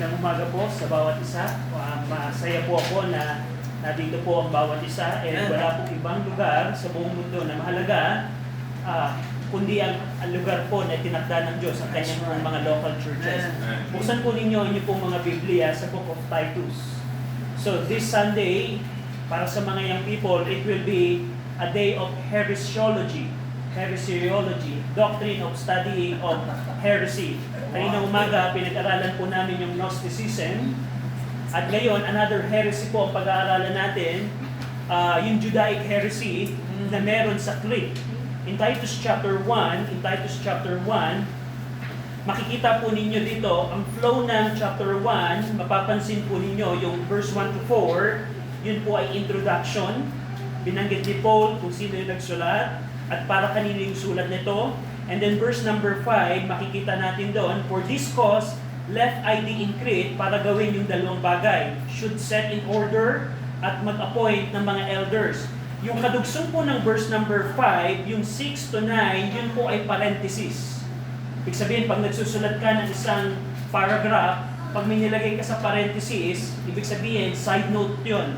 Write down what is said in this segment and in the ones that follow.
Magandang umaga po sa bawat isa. Masaya po ako na nandito po ang bawat isa. Wala pong ibang lugar sa buong mundo na mahalaga kundi ang lugar po na tinakda ng Diyos, ang kanyang mga local churches. Buksan po ninyo pong mga Biblia sa Book of Titus. So this Sunday, para sa mga young people, it will be a day of heresiology, doctrine of studying of heresy. Kanina umaga, pinag-aralan po namin yung Gnosticism. At ngayon, another heresy po ang pag-aaralan natin, yung Judaic heresy na meron sa Crete. In Titus chapter 1, makikita po ninyo dito, ang flow ng chapter 1, mapapansin po ninyo yung verse 1 to 4, yun po ay introduction. Binanggit ni Paul kung sino yung nagsulat at para kanino yung sulat nito. And then verse number 5, makikita natin doon, for this cause, left I thee in Crete para gawin yung dalawang bagay. Should set in order at mag-appoint ng mga elders. Yung kadugsong po ng verse number 5, yung 6 to 9, yun po ay parenthesis. Ibig sabihin, pag nagsusulat ka ng isang paragraph, pag may nilagay ka sa parenthesis, ibig sabihin, side note yun.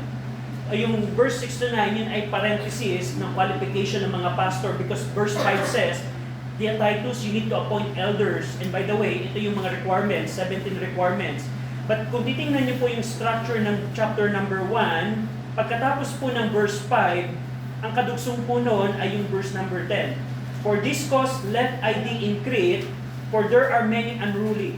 Yung verse 6 to 9, yun ay parenthesis ng qualification ng mga pastor because verse 5 says, Dear Titus, you need to appoint elders. And by the way, ito yung mga requirements, 17 requirements. But kung titingnan niyo po yung structure ng chapter number 1, pagkatapos po ng verse 5, ang kadugsong po noon ay yung verse number 10. For this cause left I thee in Crete, for there are many unruly.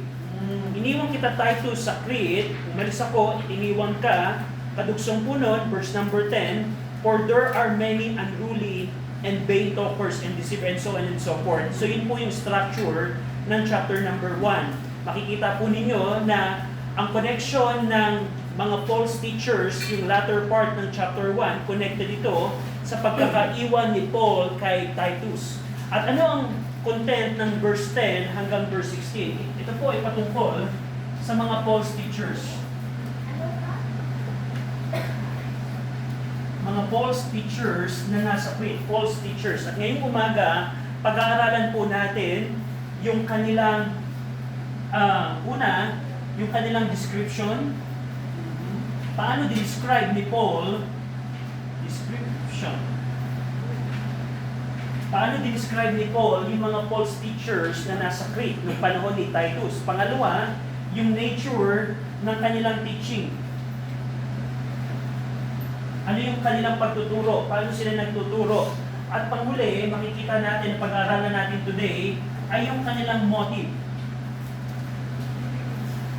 Iniwan kita Titus sa Crete, umalis ako, iniwan ka, kadugsong po noon, verse number 10, for there are many unruly and vain talkers and deceivers and so on and so forth. So yun po yung structure ng chapter number 1. Makikita po ninyo na ang connection ng mga false teachers, yung latter part ng chapter 1, connected ito sa pagkakaiwan ni Paul kay Titus. At ano ang content ng verse 10 hanggang verse 16? Ito po ay patungkol sa mga false teachers. Mga false teachers na nasa Crete, false teachers. At ngayong umaga, pag-aaralan po natin yung kanilang, yung kanilang description. Paano describe ni Paul? Paano describe ni Paul yung mga false teachers na nasa Crete noong panahon ni Titus? Pangalawa, yung nature ng kanilang teaching. Ano yung kanilang pagtuturo? Paano sila nagtuturo? At panghuli, makikita natin, pag-aaralan natin today, ay yung kanilang motive.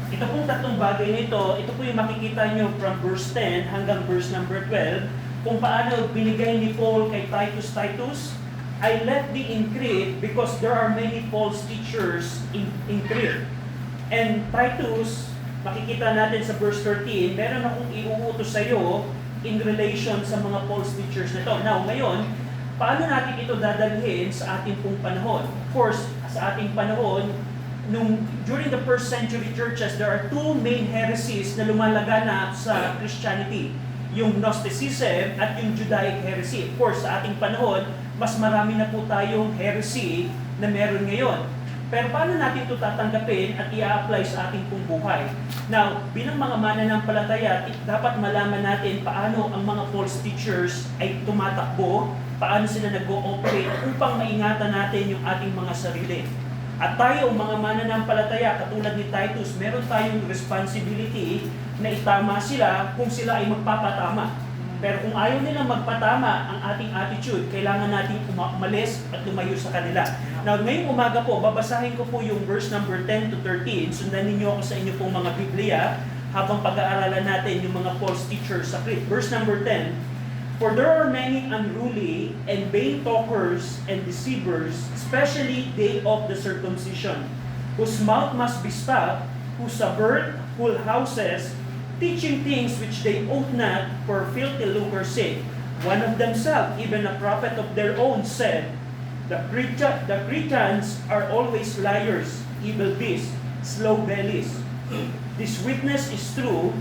Ito pong tatlong bagay nito, ito po yung makikita nyo from verse 10 hanggang verse number 12, kung paano binigay ni Paul kay Titus, I left thee in Crete because there are many false teachers in Crete. And Titus, makikita natin sa verse 13, meron akong iuutos sa iyo in relation sa mga false teachers nito. Now, ngayon, paano natin ito dadalhin sa ating pong panahon? Of course, sa ating panahon, during the first century churches, there are two main heresies na lumalaganap sa Christianity. Yung Gnosticism at yung Judaic heresy. Of course, sa ating panahon, mas marami na po tayong heresy na meron ngayon. Pero paano natin ito tatanggapin at i-apply sa ating pong buhay? Now, bilang mga mananampalataya, dapat malaman natin paano ang mga false teachers ay tumatakbo, paano sila nag-ooperate upang maingatan natin yung ating mga sarili. At tayo, mga mananampalataya, katulad ni Titus, meron tayong responsibility na itama sila kung sila ay magpapatama. Pero kung ayaw nilang magpatama ang ating attitude, kailangan natin umalis at lumayo sa kanila. Now, ngayong umaga po, babasahin ko po yung verse number 10 to 13. Sundan ninyo ako sa inyo pong mga Biblia habang pag-aaralan natin yung mga false teachers sa Crete. Verse number 10, For there are many unruly and vain talkers and deceivers, especially they of the circumcision, whose mouth must be stopped, who subvert whole houses, teaching things which they ought not for filthy lucre's sake. One of themselves, even a prophet of their own, said, The Cretans are always liars, evil beasts, slow bellies. This witness is true,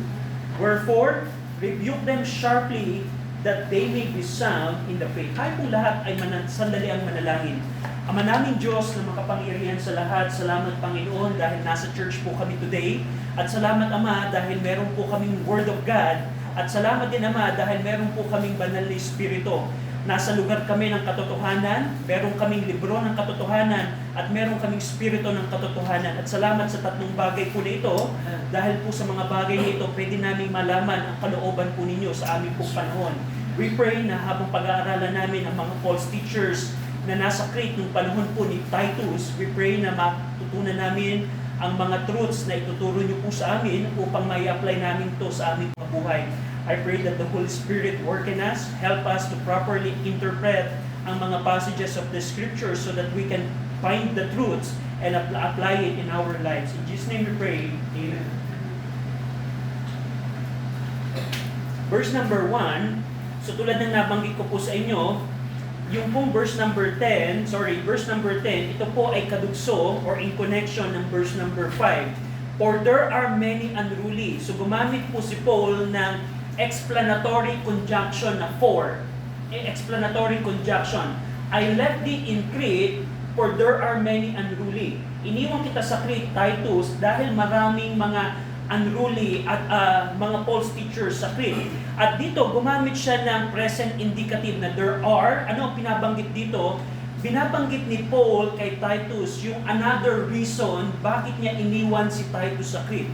wherefore rebuke them sharply, that they may be sound in the faith. Kahit kung lahat ay sandali ang manalangin. Ama naming Diyos na makapangyarihan sa lahat, salamat Panginoon dahil nasa church po kami today. At salamat Ama dahil meron po kaming Word of God. At salamat din Ama dahil meron po kaming banal na Espiritu. Nasa lugar kami ng katotohanan, meron kaming libro ng katotohanan, at meron kaming Espiritu ng katotohanan. At salamat sa tatlong bagay po nito, dahil po sa mga bagay nito, pwede namin malaman ang kalooban po ninyo sa aming pong panahon. We pray na habang pag-aaralan namin ang mga false teachers na nasa Crete nung panahon po ni Titus, we pray na matutunan namin ang mga truths na ituturo niyo po sa amin upang mai-apply namin to sa aming buhay. I pray that the Holy Spirit work in us, help us to properly interpret ang mga passages of the Scripture so that we can find the truths and apply it in our lives. In Jesus' name we pray. Amen. Verse number 1, so tulad ng nabanggit ko po sa inyo, yung pong verse number 10, ito po ay kadugso or in connection ng verse number 5. For there are many unruly. So gumamit po si Paul ng explanatory conjunction na for. Explanatory conjunction. I left thee in Crete, for there are many unruly. Iniwan kita sa Crete, Titus, dahil maraming mga unruly at mga false teachers sa Crete. At dito, gumamit siya ng present indicative na there are. Ano pinabanggit dito? Binabanggit ni Paul kay Titus yung another reason bakit niya iniwan si Titus sa Crete.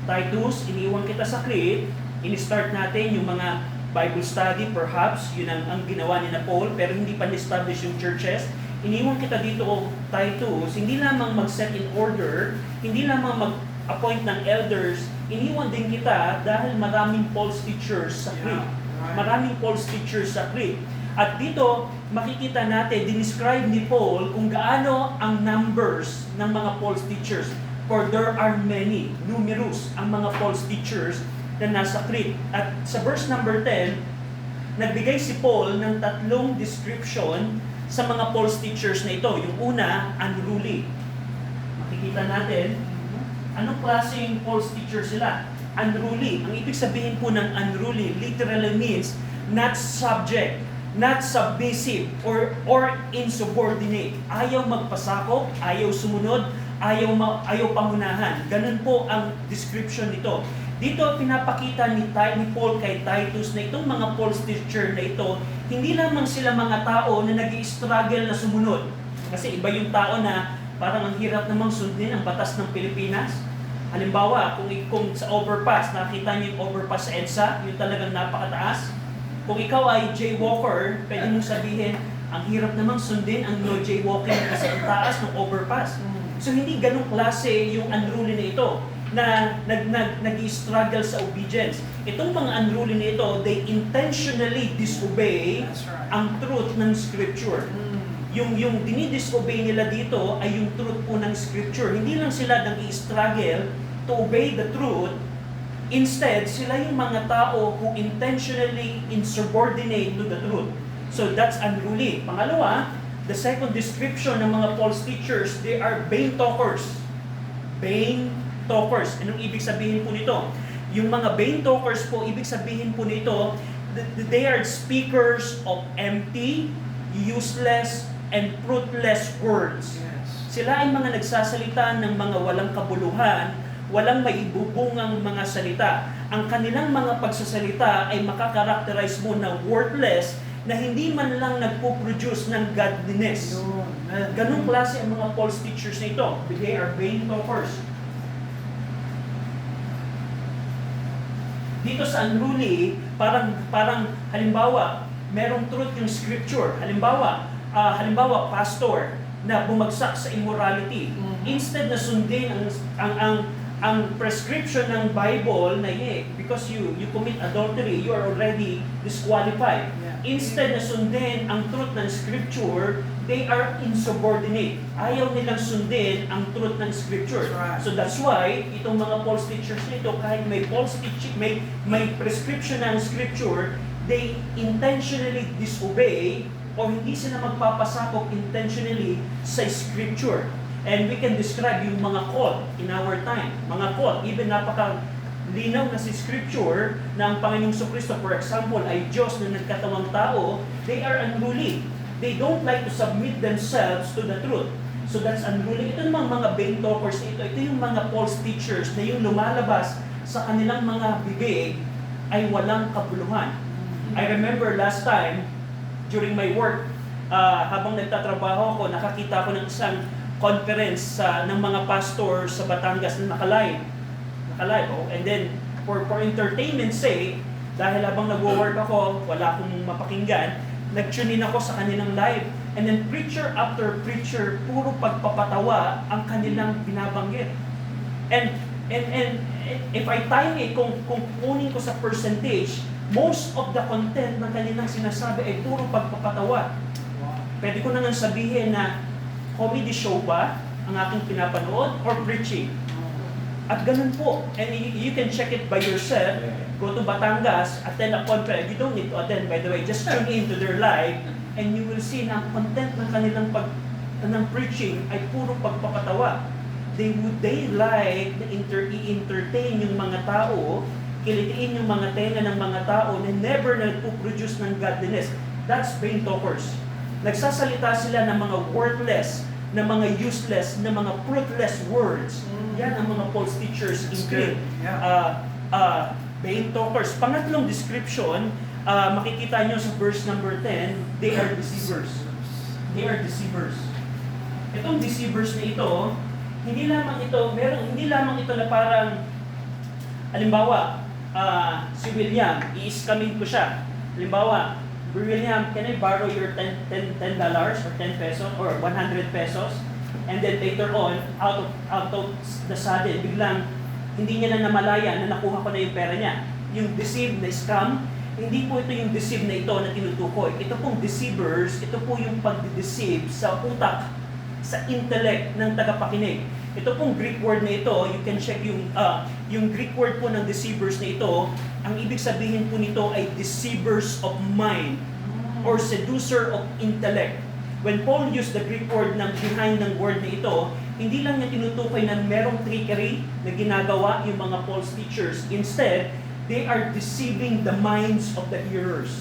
Titus, iniwan kita sa Crete. In-start natin yung mga Bible study, perhaps, yun ang ginawa ni na Paul, pero hindi pa na-establish yung churches. Iniwan kita dito, Titus, hindi lamang mag-set in order, hindi lamang mag-appoint ng elders, iniwan din kita dahil maraming false teachers sa Crete. Maraming false teachers sa Crete. At dito, makikita natin, dinescribe ni Paul kung gaano ang numbers ng mga false teachers. For there are many, numerous, ang mga false teachers na nasa Crete. At sa verse number 10, nagbigay si Paul ng tatlong description sa mga false teachers na ito. Yung una, unruly. Makikita natin, anong klaseng false teacher sila? Unruly. Ang ibig sabihin po ng unruly literally means not subject, not submissive, or insubordinate. Ayaw magpasakop, ayaw sumunod, ayaw pangunahan. Ganun po ang description nito. Dito pinapakita ni Paul kay Titus na itong mga false teacher na ito, hindi lamang sila mga tao na nag-i-struggle na sumunod. Kasi iba yung tao na parang ang hirap namang sundin ang batas ng Pilipinas. Halimbawa, kung sa overpass, nakita niyo yung overpass sa EDSA, yung talagang napakataas. Kung ikaw ay jaywalker, pwede mong sabihin, ang hirap namang sundin ang no jaywalking kasi ang taas ng overpass. So hindi ganung klase yung unruly na ito na nag-struggle sa obedience. Itong mga unruly na ito, they intentionally disobey ang truth ng Scripture. Yung dinidisobey nila dito ay yung truth po ng Scripture. Hindi lang sila nag-i-struggle to obey the truth. Instead, sila yung mga tao who intentionally insubordinate to the truth. So that's unruly. Pangalawa, the second description ng mga false teachers, they are vain talkers. Vain talkers. Anong ibig sabihin po nito? Yung mga vain talkers po, ibig sabihin po nito, they are speakers of empty, useless, and fruitless words. Yes. Sila ay mga nagsasalita ng mga walang kabuluhan, walang maibubungang mga salita. Ang kanilang mga pagsasalita ay makakarakterize mo na worthless, na hindi man lang nagpo-produce ng godliness. Ganong klase ang mga false teachers na ito. They are vain talkers. Dito sa unruly, parang halimbawa, merong truth yung Scripture. Halimbawa, pastor na bumagsak sa immorality. Instead na sundin ang prescription ng Bible na because you commit adultery, you are already disqualified. Instead na sundin ang truth ng Scripture, they are insubordinate. Ayaw nilang sundin ang truth ng Scripture. So that's why itong mga false teachers nito, kahit may false teaching, may prescription ng Scripture, they intentionally disobey o hindi sila magpapasakop intentionally sa Scripture. And we can describe yung mga cult in our time. Mga cult, even linaw na si Scripture na ang Panginoong Kristo, for example, ay Diyos na nagkatawang tao, they are unruly. they don't like to submit themselves to the truth. So that's unruly. Ito namang mga vain talkers na ito yung mga false teachers na yung lumalabas sa kanilang mga bibig ay walang kabuluhan. I remember last time, during my work, habang nagtatrabaho ako, nakakita ko ng isang conference ng mga pastor sa Batangas na nakalive. Oh. And then, for entertainment's sake, dahil habang nag-work ako, wala akong mapakinggan, nag-tune in ako sa kanilang live. And then preacher after preacher, puro pagpapatawa ang kanilang binabanggit. And if I time it, kung kunin ko sa percentage, most of the content ng kanilang sinasabi ay puro pagpapatawa. Pwede ko na nga sabihin na comedy show ba ang aking pinapanood or preaching? At ganun po. And you can check it by yourself. Go to Batangas, attend a conference. You don't need to attend, by the way. Just tune in to their live and you will see na ang content ng kanilang ng preaching ay puro pagpapatawa. They like na i-entertain yung mga tao, kilitiin yung mga tenga ng mga tao na never nagpo-produce ng godliness. That's vain talkers. Nagsasalita sila ng mga worthless, ng mga useless, ng mga fruitless words. Yan ang mga false teachers in Greek. Vain talkers. Pangatlong description, makikita nyo sa verse number 10, they are deceivers. They are deceivers. Itong deceivers na ito, hindi lamang ito na parang, halimbawa, si William, i-scamin ko siya. Halimbawa, William, can I borrow your $10 or 10 pesos or 100 pesos? And then later on, out of the sudden, biglang hindi niya na namalaya na nakuha ko na yung pera niya. Yung deceive na scam, hindi po ito yung deceive na ito na tinutukoy. Ito pong deceivers, ito po yung pag-deceive sa utak, sa intellect ng tagapakinig. Ito pong Greek word na ito, you can check yung Greek word po ng deceivers na ito, ang ibig sabihin po nito ay deceivers of mind or seducer of intellect. When Paul used the Greek word behind ng word na ito, hindi lang niya tinutukoy na merong trickery na ginagawa yung mga false teachers. Instead, they are deceiving the minds of the hearers.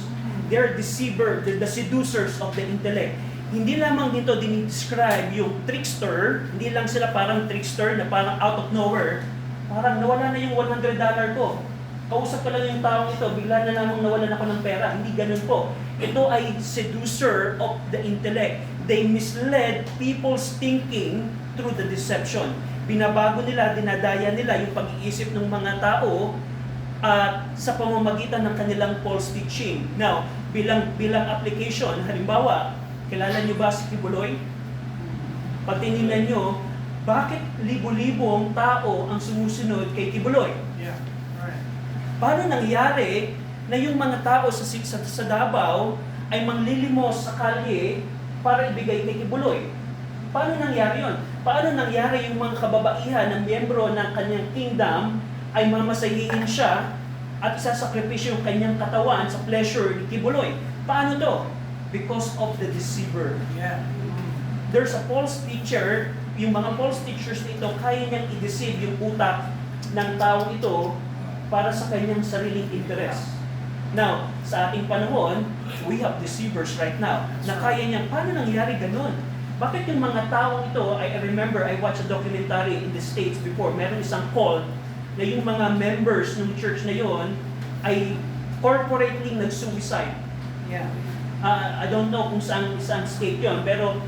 They are the seducers of the intellect. Hindi lamang dito dinidescribe yung trickster, hindi lang sila parang trickster na parang out of nowhere, parang nawala na yung $100 ko. Kausap ko lang yung taong ito, bigla na lamang nawalan ako ng pera. Hindi ganun po. Ito ay seducer of the intellect. They misled people's thinking through the deception. Binabago nila, dinadaya nila yung pag-iisip ng mga tao sa pamamagitan ng kanilang false teaching. Now, bilang application, halimbawa, kilala niyo ba si Kibuloy? Pag tinignan niyo, bakit libo-libong tao ang sumusunod kay Kibuloy? Yeah. Right. Paano nangyari na yung mga tao sa Davao ay manglilimos sa kalye para ibigay kay Kibuloy? Paano nangyari yun? Paano nangyari yung mga kababaihan ng miyembro ng kanyang kingdom ay mamasahihin siya at isasakripisyo yung kanyang katawan sa pleasure ni Kibuloy? Paano to? Because of the deceiver. Yeah. There's a false teacher, yung mga false teachers nito, kaya niyang i-deceive yung utak ng taong ito para sa kanyang sariling interest. Now, sa ating panahon, we have deceivers right now na kaya niyang, paano nangyari ganun? Bakit yung mga taong ito, I remember I watched a documentary in the States before, meron isang cult na yung mga members ng church na yon ay corporately nag-suicide. Yeah. I don't know kung saan state yon, pero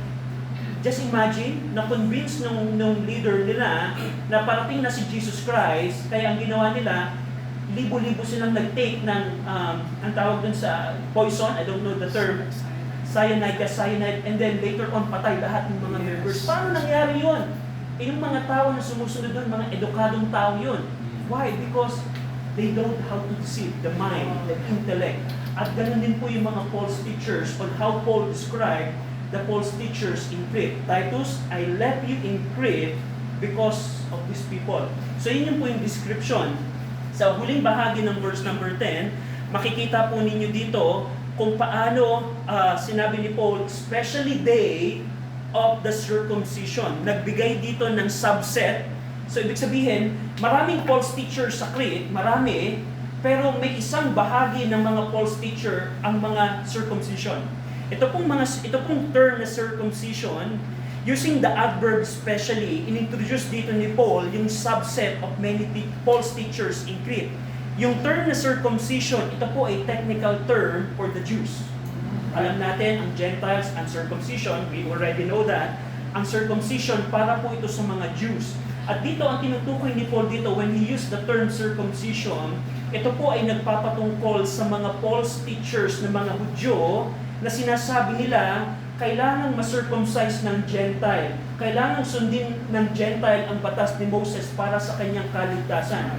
just imagine, na-convince nung leader nila na parating na si Jesus Christ, kaya ang ginawa nila, libo-libo silang nag-take ng, ang tawag dun sa poison, I don't know the term, cyanide, and then later on patay lahat ng mga members. Paano nangyari yun? Yung mga tao na sumusunod dun, mga edukadong tao yun. Why? Because they don't know how to deceive the mind, the intellect. At ganun din po yung mga false teachers on how Paul described the false teachers in Crete. Titus, I left you in Crete because of these people. So yun po yung description. Sa huling bahagi ng verse number 10, makikita po ninyo dito kung paano sinabi ni Paul, especially day of the circumcision. Nagbigay dito ng subset. So ibig sabihin, maraming false teachers sa Crete, marami, pero may isang bahagi ng mga false teacher ang mga circumcision. ito pong term na circumcision, using the adverb specially, inintroduce dito ni Paul yung subset of many false teachers in Crete. Yung term na circumcision, ito po ay technical term for the Jews. Alam natin, ang Gentiles, ang circumcision, we already know that, ang circumcision para po ito sa mga Jews. At dito, ang tinutukoy ni Paul dito, when he used the term circumcision, ito po ay nagpapatungkol sa mga false teachers na mga Hudyo na sinasabi nila, kailangan ma-circumcise ng Gentile. Kailangan sundin ng Gentile ang batas ni Moses para sa kanyang kaligtasan.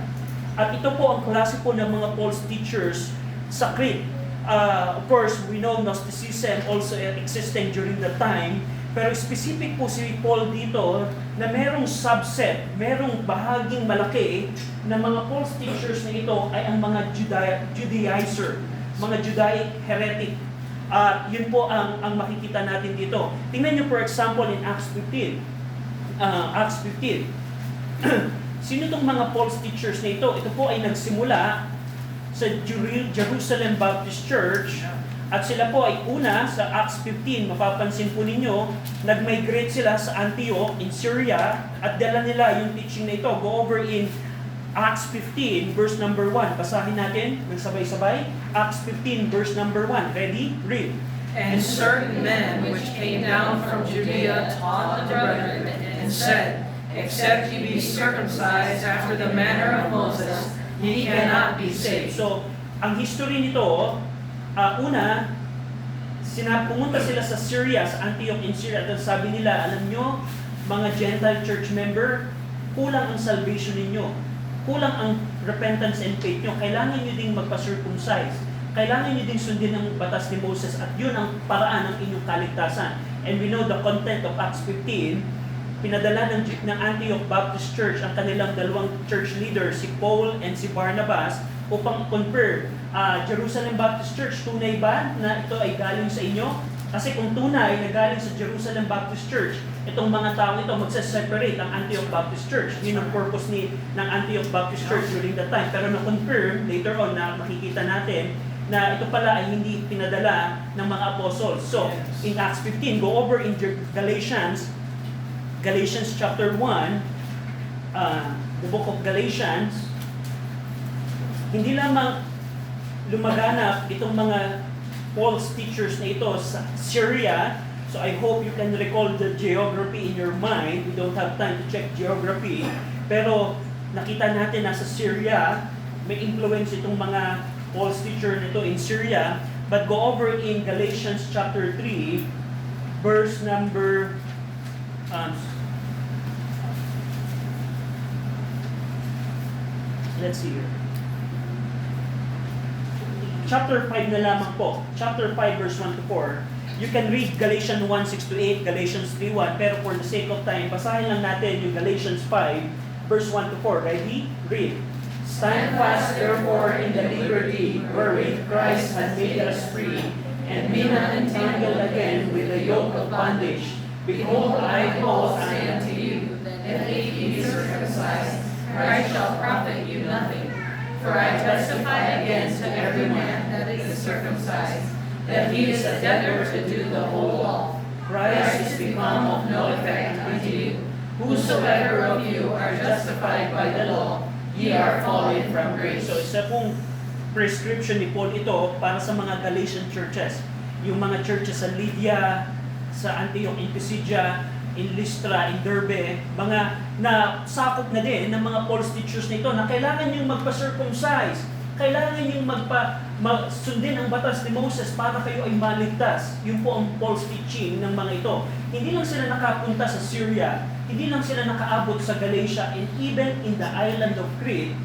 At ito po ang klase po ng mga false teachers sa Crete. Of course, we know Gnosticism also existing during the time, pero specific po si Paul dito na merong subset, merong bahaging malaki na mga false teachers na ito ay ang mga Judaizer, mga Judaic heretic. Yun po ang makikita natin dito. Tingnan nyo for example in Acts 15. Acts 15. Sino itong mga false teachers na ito? Ito po ay nagsimula sa Jerusalem Baptist Church at sila po ay una sa Acts 15. Mapapansin po ninyo, nag-migrate sila sa Antioch in Syria at dala nila yung teaching na ito. Go over in Acts 15, verse number 1. Basahin natin ng sabay-sabay. Acts 15, verse number 1. Ready? Read. And certain men which came down from Judea taught the brethren, and said, Except ye be circumcised after the manner of Moses, ye cannot be saved. So, ang history nito, una, pumunta sila sa Syria, sa Antioch in Syria, at sabi nila, alam nyo, mga Gentile church member, kulang ang salvation ninyo. Kulang ang repentance and faith nyo. Kailangan nyo ding magpa-circumcise. Kailangan nyo ding sundin ang batas ni Moses at yun ang paraan ng inyong kaligtasan. And we know the content of Acts 15, pinadala ng Antioch Baptist Church ang kanilang dalawang church leaders, si Paul and si Barnabas, upang confirm, Jerusalem Baptist Church, tunay ba na ito ay galing sa inyo? Kasi kung tunay na galing sa Jerusalem Baptist Church, itong mga tao ito magse-separate ang Antioch Baptist Church. Yun ang purpose ng Antioch Baptist Church during that time. Pero na-confirm later on na makikita natin na ito pala ay hindi pinadala ng mga apostles. So, in Acts 15, go over in Galatians chapter 1, the book of Galatians, hindi lamang lumaganap itong mga false teachers na ito sa Syria. So I hope you can recall the geography in your mind. We don't have time to check geography. Pero nakita natin na sa Syria, may influence itong mga false teacher nito in Syria. But go over in Galatians chapter 3, verse number let's see here. Chapter 5 na lamang po. Chapter 5 verse 1 to 4. You can read Galatians 1, 6 to 8, Galatians 3, 1. Pero for the sake of time, basahin lang natin yung Galatians 5, verse 1 to 4. Ready? Read. Stand fast therefore in the liberty wherewith Christ hath made us free, and be not entangled again with the yoke of bondage. Behold, I, Paul, say unto you, that if ye be circumcised, Christ shall profit you nothing. For I testify again to every man that is circumcised, that he is a debtor to do the whole law. Christ is become of no effect unto you. Whosoever of you are justified by the law, ye are fallen from grace. So isa pong prescription ni Paul ito para sa mga Galatian churches. Yung mga churches sa Lydia, sa Antioch, in Pisidia, in Lystra, in Derbe, mga nasakop na din ng mga false teachers nito na kailangan yung magpa-circumcise, kailangan yung sundin ang batas ni Moses para kayo ay maligtas. Yun po ang false teaching ng mga ito. Hindi lang sila nakapunta sa Syria, hindi lang sila nakaabot sa Galatia, and even in the island of Crete,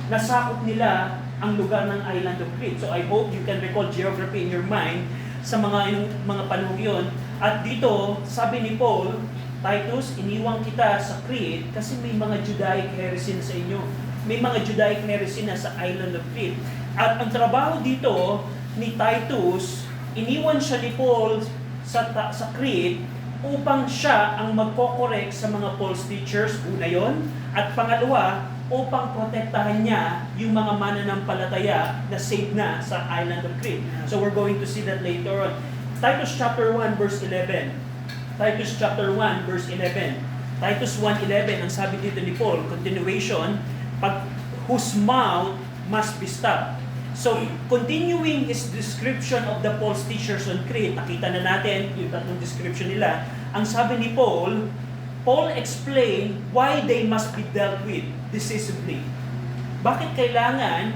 nasakop nila ang lugar ng island of Crete. So I hope you can recall geography in your mind sa mga panahon yun. At dito, sabi ni Paul, Titus, iniwang kita sa Crete kasi may mga Judaic heresy na sa inyo. May mga Judaic heresy na sa island of Crete. At ang trabaho dito ni Titus, iniwan siya ni Paul sa Crete upang siya ang magko-correct sa mga false teachers, una yon. At pangalawa, upang protektahan niya yung mga mananampalataya na saved na sa island of Crete. So we're going to see that later on. Titus chapter 1 verse 11. Titus chapter 1 verse 11. Titus 1:11 ang sabi dito ni Paul, continuation, whose mouth must be stopped. So, continuing his description of the false teachers on Crete, nakita na natin yung tatlong description nila. Ang sabi ni Paul explained why they must be dealt with decisively. Bakit kailangan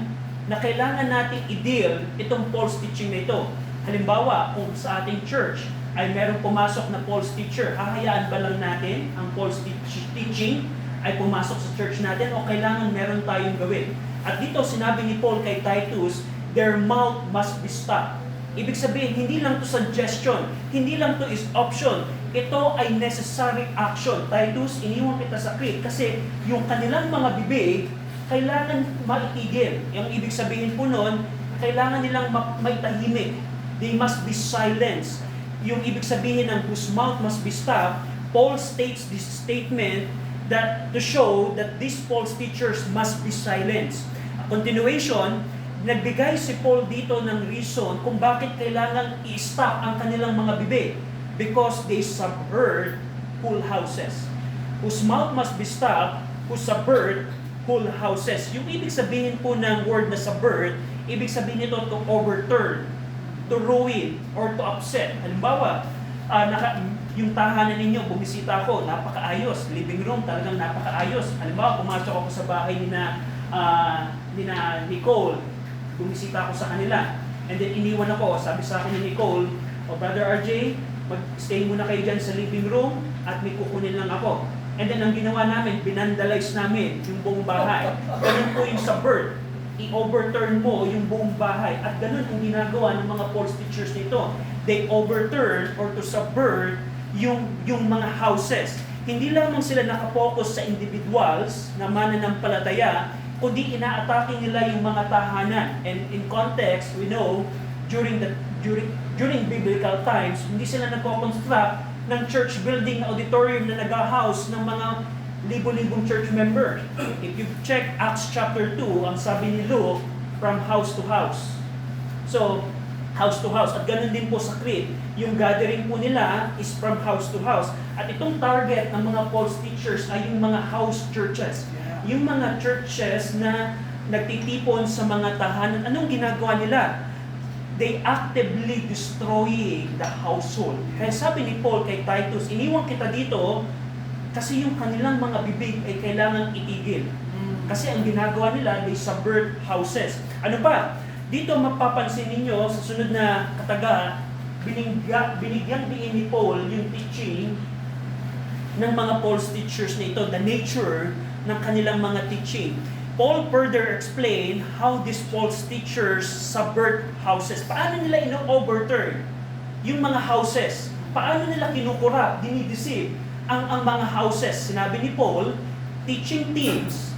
natin i-deal itong false teaching na ito? Halimbawa, kung sa ating church ay merong pumasok na false teacher, hahayaan ba lang natin ang false teaching ay pumasok sa church natin o kailangan meron tayong gawin? At dito sinabi ni Paul kay Titus, their mouth must be stopped. Ibig sabihin, hindi lang to suggestion, hindi lang to is option, ito ay necessary action. Titus, iniwan kita sa Crete kasi yung kanilang mga bibig, kailangan maitigil. Yung ibig sabihin po nun, kailangan nilang maitahimik. They must be silenced. Yung ibig sabihin ng whose mouth must be stopped, Paul states this statement that to show that these false teachers must be silenced. A continuation, nagbigay si Paul dito ng reason kung bakit kailangan i-stop ang kanilang mga bibig. Because they subvert whole houses. Whose mouth must be stopped, who subvert whole houses. Yung ibig sabihin po ng word na subvert, ibig sabihin nito to overturn, to ruin, or to upset. Halimbawa, yung tahanan ninyo, bumisita ako, napakaayos. Living room, talagang napakaayos. Halimbawa, pumasok ako sa bahay ni Nicole. Bumisita ako sa kanila. And then iniwan ako. Sabi sa akin ni Nicole, Brother RJ, mag-stay muna kayo dyan sa living room at may kukunin lang ako. And then ang ginawa namin, binandalize namin yung buong bahay. Ganun po yung subvert. I-overturn mo yung buong bahay. At ganun ang ginagawa ng mga false teachers nito. They overturn or to subvert yung mga houses. Hindi lamang sila nakapokus sa individuals na mananampalataya, kundi inaatake nila yung mga tahanan. And in context, we know, during biblical times, hindi sila nagko-construct ng church building na auditorium na nag-house ng mga libo-libong church members. If you check Acts chapter 2, ang sabi ni Luke, from house to house. So, house to house. At ganun din po sa Crete. Yung gathering po nila is from house to house. At itong target ng mga false teachers ay yung mga house churches. Yung mga churches na nagtitipon sa mga tahanan. Anong ginagawa nila? They actively destroying the household. Kaya sabi ni Paul kay Titus, iniwan kita dito kasi yung kanilang mga bibig ay kailangan itigil. Kasi ang ginagawa nila, they subvert houses. Ano pa? Dito mapapansin ninyo sa sunod na kataga, binigyan din ni Paul yung teaching ng mga false teachers na ito, the nature ng kanilang mga teaching. Paul further explained how these false teachers subvert houses. Paano nila ino-overturn yung mga houses? Paano nila kinukurap, dinideceive ang mga houses? Sinabi ni Paul, teaching things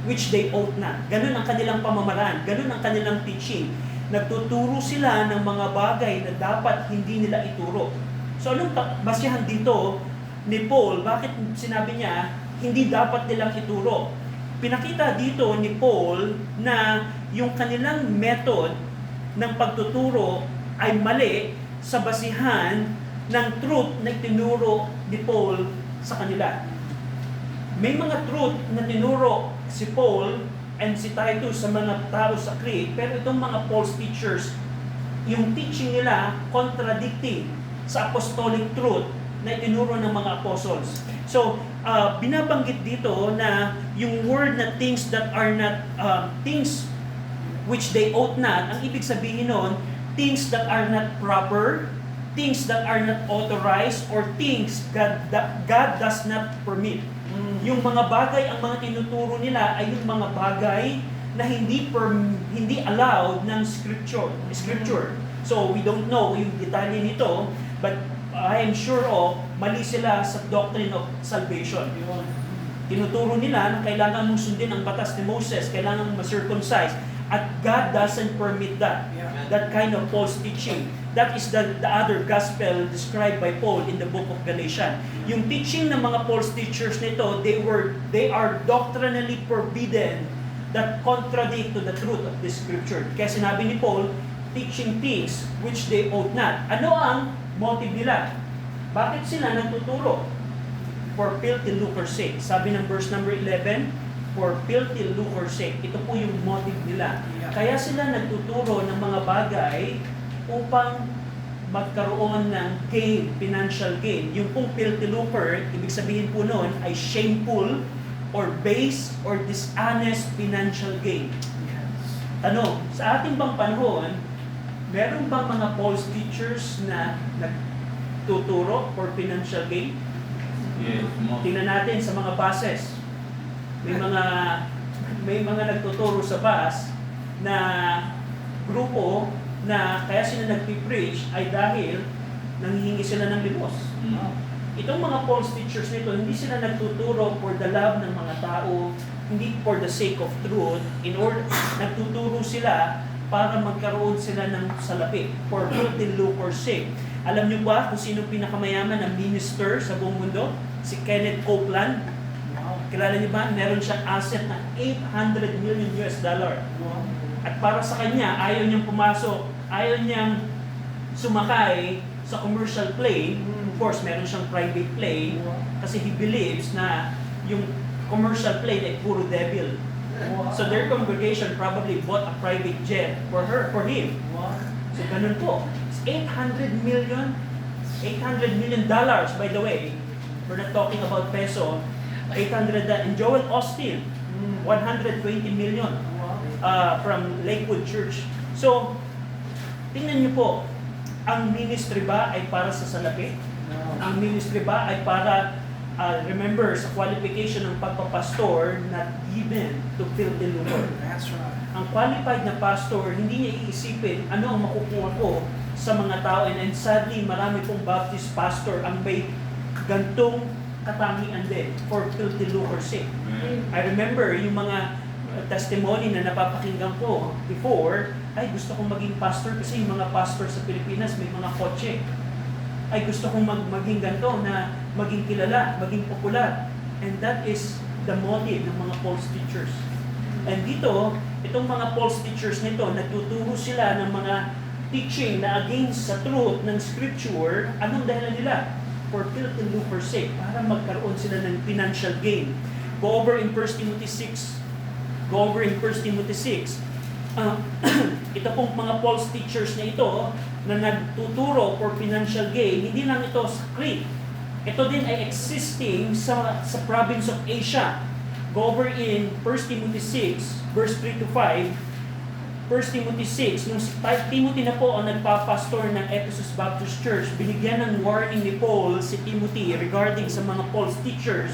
which they ought not. Ganun ang kanilang pamamaraan, ganun ang kanilang teaching. Nagtuturo sila ng mga bagay na dapat hindi nila ituro. So anong basihan dito ni Paul? Bakit sinabi niya, hindi dapat nilang ituro? Pinakita dito ni Paul na yung kanilang method ng pagtuturo ay mali sa basihan ng truth na tinuro ni Paul sa kanila. May mga truth na tinuro si Paul and si Titus sa mga tao sa Crete, pero itong mga false teachers, yung teaching nila contradicting sa apostolic truth na itinuro ng mga apostles. So, binabanggit dito na yung word na things that are not, things which they ought not, ang ibig sabihin nun, things that are not proper, things that are not authorized, or things God does not permit. Yung mga bagay, ang mga tinuturo nila ay yung mga bagay na hindi allowed ng scripture. So, we don't know yung detalye nito, but I am sure mali sila sa doctrine of salvation. Tinuturo nila na kailangan mong sundin ang batas ni Moses, kailangan mong ma-circumcise, at God doesn't permit that. That kind of false teaching. That is the other gospel described by Paul in the book of Galatians. Yung teaching ng mga false teachers nito, they are doctrinally forbidden that contradict to the truth of the scripture. Kaya sinabi ni Paul, teaching things which they ought not. Ano ang motive nila? Bakit sila nagtuturo? For filthy lucre's sake. Sabi ng verse number 11, for filthy lucre's sake. Ito po yung motive nila. Kaya sila nagtuturo ng mga bagay upang magkaroon ng gain, financial gain. Yung pong filthy lucre, ibig sabihin po noon ay shameful or base or dishonest financial gain. Ano, sa ating bang panahon, meron bang mga false teachers na nagtuturo for financial gain? Yes, Tingnan natin sa mga buses. May mga nagtuturo sa bus na grupo na kaya sila nagpi-preach ay dahil nanghihingi sila ng limos. Itong mga false teachers nito, hindi sila nagtuturo for the love ng mga tao, hindi for the sake of truth, nagtuturo sila para magkaroon sila ng salapi, for filthy lucre's sake. Alam niyo ba kung sino pinakamayaman na minister sa buong mundo? Si Kenneth Copeland. Kilala niyo ba? Meron siyang asset na $800 million. At para sa kanya, ayaw niyang pumasok, ayaw niyang sumakay sa commercial plane. Of course, meron siyang private plane kasi he believes na yung commercial plane ay puro devil. So their congregation probably bought a private jet for him. So ganun po. It's $800 million by the way. We're not talking about peso. 800 and Joel Austin, 120 million from Lakewood Church. So, tingnan niyo po, ang ministry ba ay para sa salapi? Ang ministry ba ay para, remember, sa qualification ng pagpapastor, not given to fill the lucre. That's right. Ang qualified na pastor, hindi niya iisipin ano ang makukuha ko sa mga tao. And sadly, marami pong Baptist pastor ang may gantong katangian din for filthy lucre's sake. I remember yung mga testimony na napapakinggan ko before, ay gusto kong maging pastor kasi yung mga pastor sa Pilipinas may mga kotse. Ay gusto kong maging ganito na maging kilala, maging popular. And that is the motive ng mga false teachers. And dito, itong mga false teachers nito, nagtuturo sila ng mga teaching na against sa truth ng scripture. Anong dahilan nila? For filthy lucre's sake, para magkaroon sila ng financial gain. Go over in 1 Timothy 6. Ito pong mga false teachers na ito na nagtuturo for financial gain, hindi lang ito sa Crete. Ito din ay existing sa province of Asia. Go over in 1 Timothy 6, verse 3 to 5. 1 Timothy 6, nung si Timothy na po ang nagpapastor ng Ephesus Baptist Church, binigyan ng warning ni Paul si Timothy regarding sa mga false teachers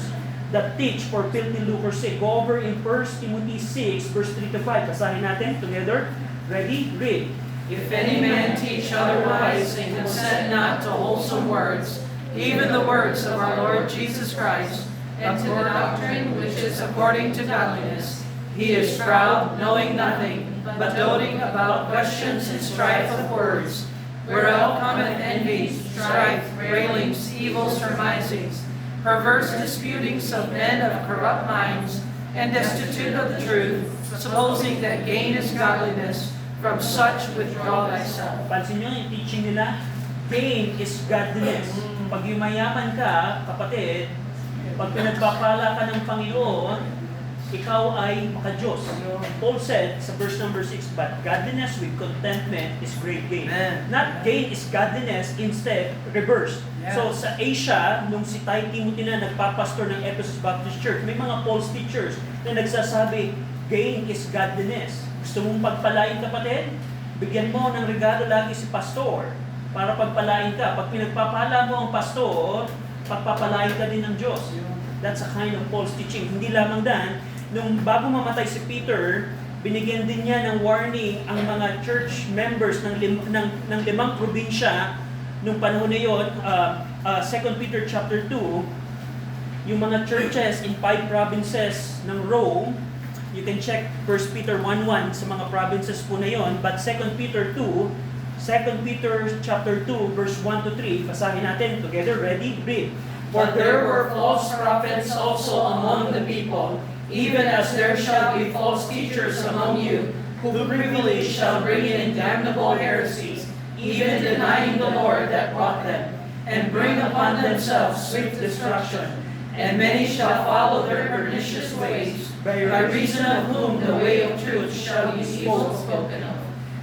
that teach for filthy lucre's sake. Go over in 1 Timothy 6, verse 3 to 5. Basahin natin together. Ready? Read. If any man teach otherwise and consent not to wholesome words, even the words of our Lord Jesus Christ, and to the doctrine which is according to godliness, he is proud, knowing nothing, but doting about questions and strife of words, whereof cometh envy, strife, railings, evil surmisings, perverse disputings of men of corrupt minds, and destitute of the truth, supposing that gain is godliness. From such withdraw thyself. Pansin nyo yung teaching nila, gain is godliness. Pag yumayaman ka, kapatid, pag pinagpapala ka ng Panginoon, ikaw ay maka-Diyos. Paul said sa verse number 6, but godliness with contentment is great gain. Amen. Not gain is godliness, instead, reverse. Yeah. So sa Asia, nung si Timothy na nagpapastor ng Ephesus Baptist Church, may mga false teachers na nagsasabi, gain is godliness. Gusto mong pagpalain, kapatid? Bigyan mo ng regalo lagi si pastor para pagpalain ka. Pag pinagpapala mo ang pastor, pagpapalain ka din ng Diyos. That's a kind of false teaching. Hindi lamang dan, nung bago mamatay si Peter, binigyan din niya ng warning ang mga church members ng limang probinsya nung panahon na yun, 2 Peter chapter 2, yung mga churches in 5 provinces ng Rome. You can check 1 Peter 1:1 sa mga provinces po na yon, but 2 Peter chapter 2 verse 1 to 3, basahin natin together. Ready? Read. For there were false prophets also among the people, even as there shall be false teachers among you, who privily shall bring in damnable heresies, even denying the Lord that brought them, and bring upon themselves swift destruction. And many shall follow their pernicious ways, by reason of whom the way of truth shall be evil spoken of.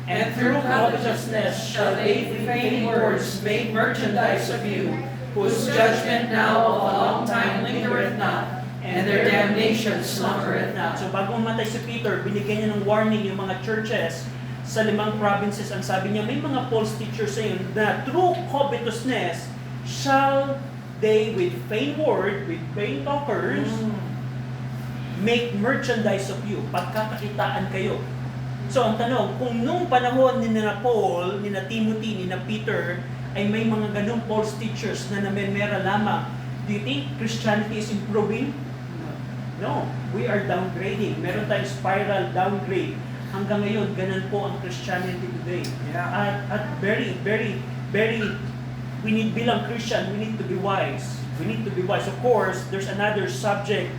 And through covetousness shall they with vain words make merchandise of you, whose judgment now of a long time lingereth not, and their damnation slumbereth not. So bago mamatay si Peter, binigyan niya ng warning yung mga churches sa 5 provinces. Ang sabi niya, may mga false teachers sa na through covetousness shall they with vain word, with vain talkers, make merchandise of you. Pagkakakitaan kayo. So ang tanong, kung nung panahon ni na Paul, ni na Timothy, ni na Peter, ay may mga ganung false teachers na namemera lamang, do you think Christianity is improving? No. We are downgrading. Meron tayong spiral downgrade. Hanggang ngayon, ganun po ang Christianity today. Yeah. At very, very, very, we need bilang Christian, we need to be wise. We need to be wise. Of course, there's another subject,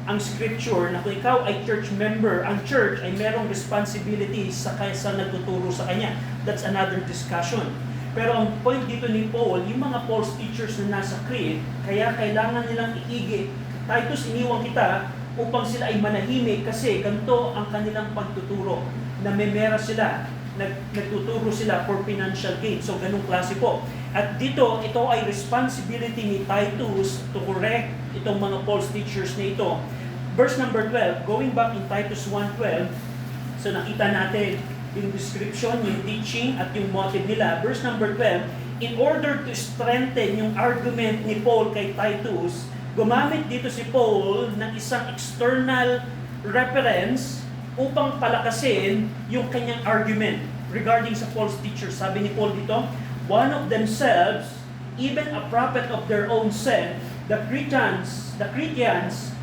ang scripture, na kung ikaw ay church member, ang church ay merong responsibility sa nagtuturo sa kanya. That's another discussion. Pero ang point dito ni Paul, yung mga false teachers na nasa Crete, kaya kailangan nilang iigi. Titus, iniwan kita upang sila ay manahimik kasi ganito ang kanilang pagtuturo. Namemera sila, nagtuturo sila for financial gain. So, ganung klase po. At dito, ito ay responsibility ni Titus to correct itong mga false teachers na ito. Verse number 12, going back in Titus 1:12, so nakita natin yung description, yung teaching, at yung motive nila. Verse number 12, in order to strengthen yung argument ni Paul kay Titus, gumamit dito si Paul ng isang external reference upang palakasin yung kanyang argument regarding sa false teachers. Sabi ni Paul dito, one of themselves, even a prophet of their own said, the Cretans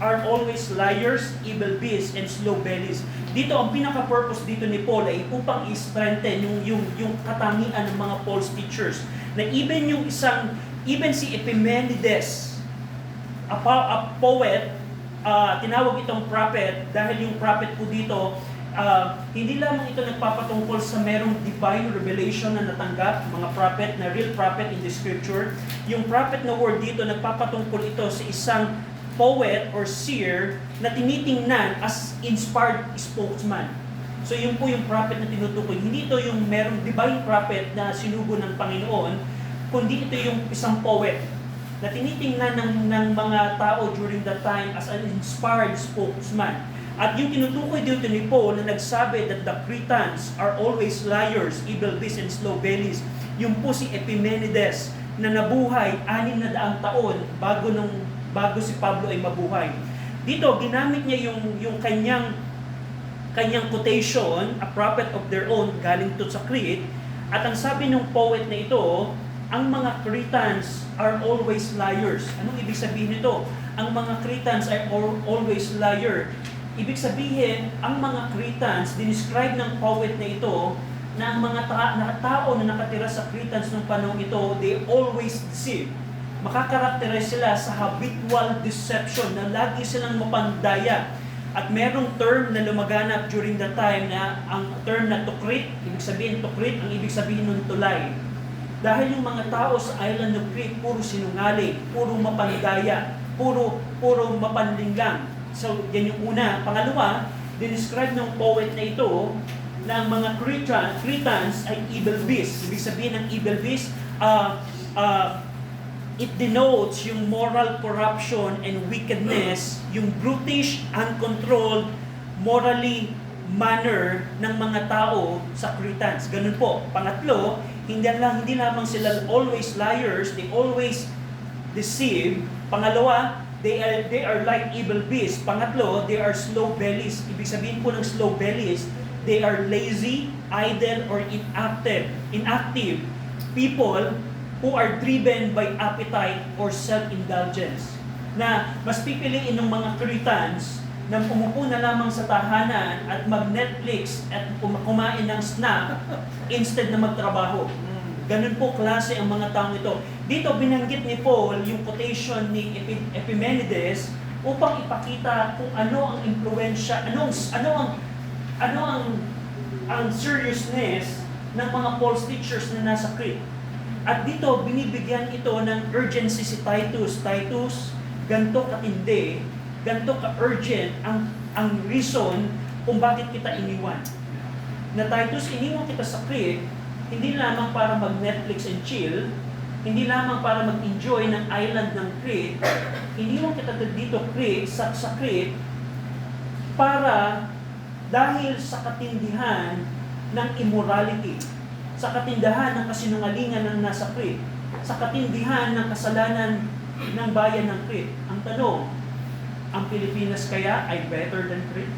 are always liars, evil beasts, and slow bellies. Dito, ang pinaka-purpose dito ni Paul ay upang i-strengthen yung katangian ng mga false teachers. Na even si Epimenides, a poet, tinawag itong prophet dahil yung prophet po dito, hindi lamang ito nagpapatungkol sa merong divine revelation na natanggap, mga prophet, na real prophet in the scripture. Yung prophet na word dito, nagpapatungkol ito sa isang poet or seer na tinitingnan as inspired spokesman. So yun po yung prophet na tinutukoy. Hindi ito yung merong divine prophet na sinugo ng Panginoon, kundi ito yung isang poet na tinitingnan ng mga tao during that time as an inspired spokesman. At yung tinutukoy dito ni Paul na nagsabi that the Cretans are always liars, evil beasts, and slow bellies, yung po si Epimenides na nabuhay 600 taon bago si Pablo ay mabuhay. Dito, ginamit niya yung kanyang quotation, a prophet of their own, galing to sa Crete, at ang sabi ng poet na ito, ang mga Cretans are always liars. Anong ibig sabihin nito? Ang mga Cretans are always liar. Ibig sabihin, ang mga Cretans, dinescribe ng poet na ito, na ang mga tao na nakatira sa Cretans ng panahon ito, they always deceive. Makakarakterize sila sa habitual deception, na lagi silang mapandaya. At merong term na lumaganap during that time na ang term na tukrit, ibig sabihin tukrit, ang ibig sabihin ng tulay. Dahil yung mga tao sa island of Crete, puro sinungaling, puro mapandaya, puro mapanlinglang. So, yan yung una. Pangalawa, dinescribe ng poet na ito na ang mga Cretans ay evil beasts. Ibig sabihin ng evil beasts, it denotes yung moral corruption and wickedness, yung brutish, uncontrolled, morally manner ng mga tao sa Cretans. Ganun po. Pangatlo, hindi lamang sila always liars, they always deceive. Pangalawa, they are like evil beasts. Pangatlo, they are slow bellies. Ibig sabihin po ng slow bellies, they are lazy, idle, or inactive people who are driven by appetite or self-indulgence. Na mas pipiliin ng mga Cretans na umupo na lamang sa tahanan at mag-Netflix at kumain ng snack instead na magtrabaho. Ganun po klase ang mga taong ito. Dito binanggit ni Paul yung quotation ni Epimenides upang ipakita kung ano ang impluwensya, ano ang ang seriousness ng mga false teachers na nasa Crete. At dito, binibigyan ito ng urgency si Titus. Titus, ganito katindi, ganito ka-urgent ang reason kung bakit kita iniwan. Na Titus, iniwan kita sa Crete, hindi lamang para mag-Netflix and chill, hindi lamang para mag-enjoy ng island ng Crete, iniwan kita dito sa Crete para dahil sa katindihan ng immorality, sa katindihan ng kasinungalingan ng nasa Crete, sa katindihan ng kasalanan ng bayan ng Crete. Ang tanong, ang Pilipinas kaya ay better than Crete?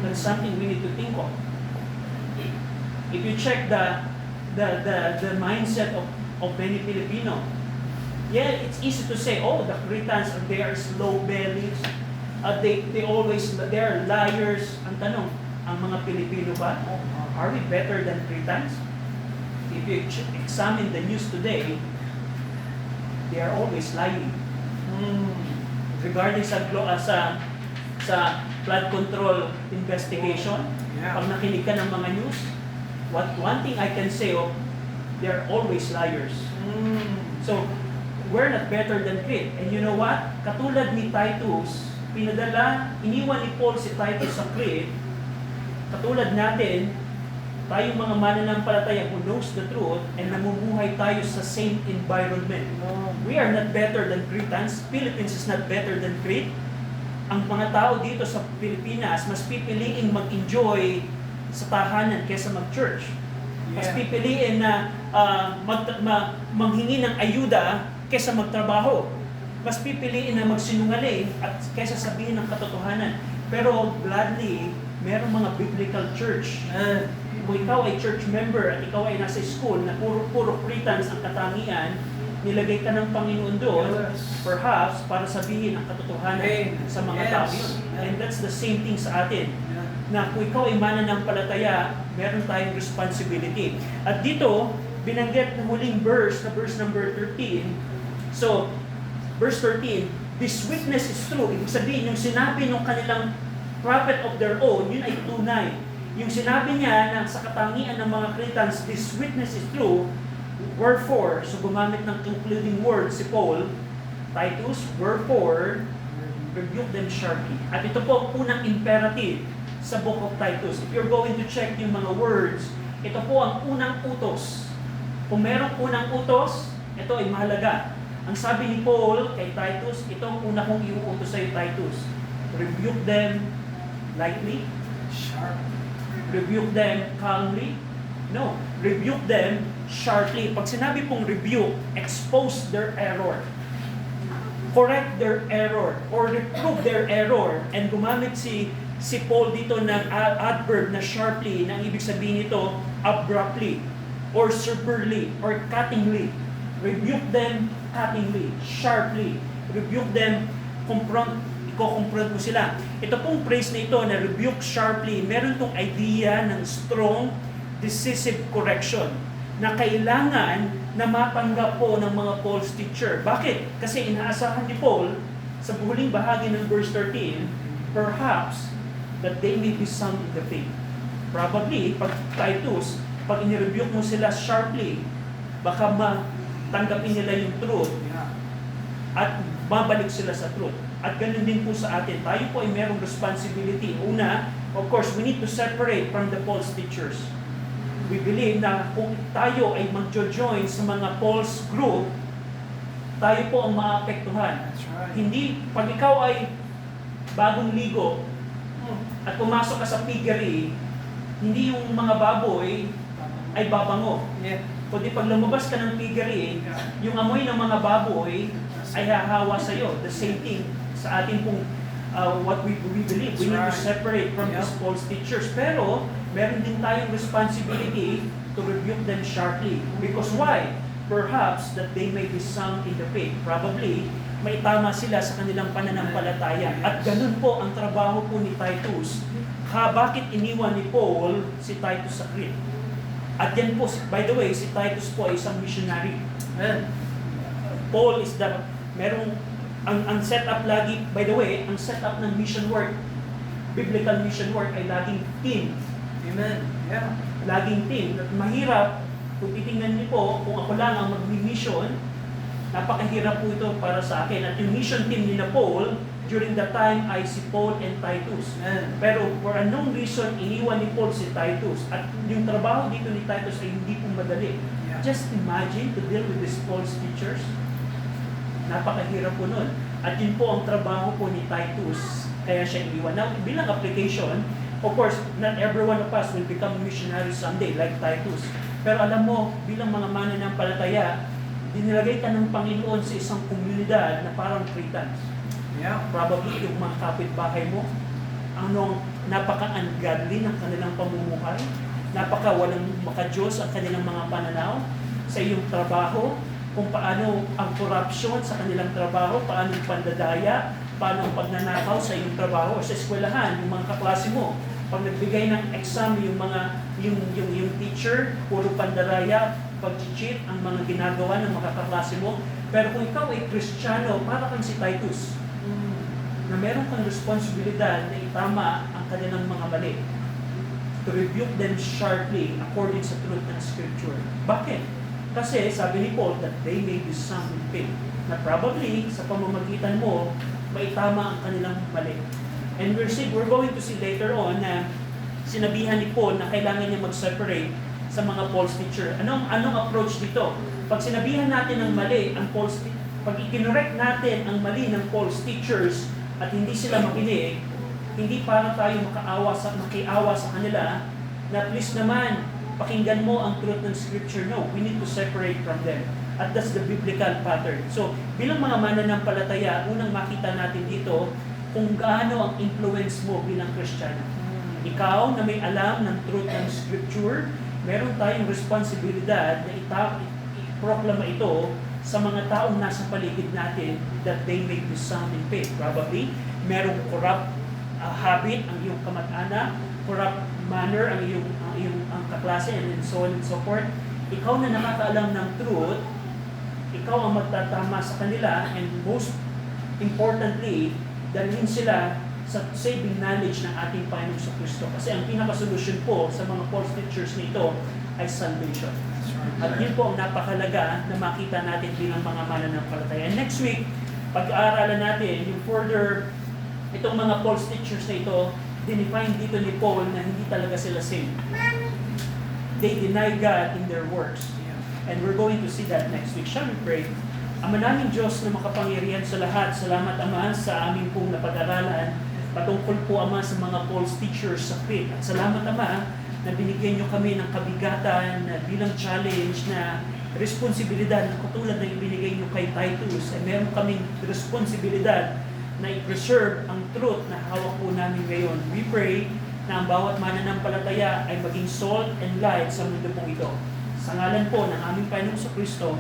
That's something we need to think of. If you check the mindset of many Filipino, yeah, it's easy to say, oh, the Cretans, they are slow bellies, they are liars. Ang tanong, ang mga Pilipino ba, are we better than Cretans? If you examine the news today, they are always lying. Regarding sa flood control investigation, pag nakinig ka ng mga news, one thing I can say, they are always liars. So, we're not better than Crete. And you know what? Katulad ni Titus, iniwan ni Paul si Titus sa Crete, katulad natin, tayong mga mananampalataya who knows the truth and namumuhay tayo sa same environment. We are not better than Cretans. Philippines is not better than Crete. Ang mga tao dito sa Pilipinas, mas pipiliin mag-enjoy sa tahanan kaysa mag-church. Mas pipiliin na manghingi ng ayuda kaysa magtrabaho. Mas pipiliin na magsinungaling at kaysa sabihin ng katotohanan. Pero gladly, merong mga biblical church. Kung ikaw ay church member at ikaw ay nasa school na puro Cretans ang katangian, nilagay ka ng Panginoon doon, perhaps, para sabihin ang katotohanan sa mga tao yun. And that's the same thing sa atin. Na kung ikaw ay mananampalataya, meron tayong responsibility. At dito, binanggit na huling verse, na verse number 13. So, verse 13, this witness is true. Ibig sabihin, yung sinabi ng kanilang prophet of their own, yun ay tunay. Yung sinabi niya na sa katangian ng mga Cretans, this witness is true. Wherefore, so gumamit ng concluding word si Paul, Titus, wherefore, rebuke them sharply. At ito po unang imperative sa book of Titus. If you're going to check yung mga words, ito po ang unang utos. Kung merong unang utos, ito ay mahalaga. Ang sabi ni Paul kay Titus, ito ang una kong iuutos sa'yo, Titus. Rebuke them lightly, sharply. Rebuke them calmly. No, rebuke them sharply. Pag sinabi pong rebuke, expose their error. Correct their error or reprove their error. And gumamit si Paul dito ng adverb na sharply, na ibig sabihin nito abruptly or severely or cuttingly. Rebuke them cuttingly, sharply. Rebuke them, i-confront mo sila. Ito pong phrase na ito na rebuke sharply, meron tong idea ng strong, decisive correction na kailangan na matanggap po ng mga false teacher. Bakit? Kasi inaasahan ni Paul sa huling bahagi ng verse 13, perhaps that they may be sound in the faith. Probably, pag Titus, pag inirebuke mo sila sharply, baka matanggapin nila yung truth at babalik sila sa truth. At ganun din po sa atin. Tayo po ay merong responsibility. Una, of course, we need to separate from the false teachers. We believe na kung tayo ay mag-join sa mga false group, tayo po ang maapektuhan. Right. Hindi, pag ikaw ay bagong ligo at pumasok ka sa piggery, hindi yung mga baboy ay babango. Kundi pag lumabas ka ng piggery, yung amoy ng mga baboy ay hahawa sa'yo. The same thing sa ating pong what we believe. We need to separate from these false teachers. Pero, meron din tayong responsibility to rebuke them sharply. Because why? Perhaps that they may be sound in the faith. Probably, may tama sila sa kanilang pananampalataya. At ganun po ang trabaho po ni Titus. Bakit iniwan ni Paul si Titus sa Crete? At yan po, by the way, si Titus po ay isang missionary. Paul is ang setup lagi, by the way, ang setup ng mission work, biblical mission work ay laging team. Amen. Yeah. Laging team. At mahirap, kung titingnan niyo po, kung ako lang ang mag-mission, napakahirap po ito para sa akin. At yung mission team ni na Paul, during that time ay si Paul and Titus. Amen. Pero for unknown reason, iniwan ni Paul si Titus. At yung trabaho dito ni Titus ay hindi po madali. Yeah. Just imagine to deal with these false teachers. Napakahirap po nun. At yun po ang trabaho po ni Titus. Kaya siya iniwan. Now, bilang application, of course, not every one of us will become missionary someday like Titus. Pero alam mo, bilang mga mananampalataya, dinilagay ka ng Panginoon sa isang komunidad na parang Cretans. Yeah. Probably yung mga kapitbahay mo, anong napaka-ungodly ng kanilang pamumuhay, napaka-walang maka-Diyos ang kanilang mga pananaw sa iyong trabaho, kung paano ang corruption sa kanilang trabaho, paano ang pandadaya, paano ang pagnanakaw sa iyong trabaho, sa eskwelahan, yung mga kaklase mo. Pag nagbigay ng exam, yung teacher, puro pandaraya, pag-cheat ang mga ginagawa ng mga kaklase mo. Pero kung ikaw ay Kristiyano, para kang si Titus, na meron kang responsibilidad na itama ang kanilang mga mali. To rebuke them sharply according sa truth ng Scripture. Bakit? Kasi sabi ni Paul that they may be sound in faith. Na probably sa pamamagitan mo, maitama ang kanilang mali. And we're going to see later on na sinabihan ni Paul na kailangan niya mag-separate sa mga false teacher. Anong approach dito? Pag sinabihan natin ng mali ang false pag ikinorek natin ang mali ng false teachers at hindi sila makinig, hindi para tayo makiawa sa kanila, na please naman, pakinggan mo ang truth ng Scripture. No, we need to separate from them. At that's the biblical pattern. So, bilang mga mananampalataya, unang makita natin dito kung gaano ang influence mo bilang Kristiyano. Ikaw na may alam ng truth ng Scripture, meron tayong responsibilidad na i-proklama ito sa mga taong nasa paligid natin that they may be sound in faith. Probably, merong corrupt habit ang iyong kamag-anak, corrupt manner ang iyong kaklase, and so on and so forth. Ikaw na nakakaalam ng truth, ikaw ang magtatama sa kanila, and most importantly, dalhin sila sa saving knowledge ng ating Panginoon sa Kristo. Kasi ang pinaka-solution po sa mga false teachers nito ay salvation. At yun po ang napakalaga na makita natin bilang mga mananampalataya. And next week, pag-aaralan natin yung further, itong mga false teachers na ito, dinefine dito ni Paul na hindi talaga sila saved. They deny God in their works. And we're going to see that next week. Shall we pray? Ama naming Diyos na makapangyarihan sa lahat, salamat Ama sa aming pong napag-aralan, patungkol po Ama sa mga false teachers sa faith. At salamat Ama na binigyan nyo kami ng kabigatan na bilang challenge na responsibilidad na katulad na ibinigay nyo kay Titus, ay meron kaming responsibilidad na i-preserve ang truth na hawak po namin ngayon. We pray na ang bawat mananampalataya ay maging salt and light sa mundo pong ito. Sa ngalan po ng aming Panginoong Kristo,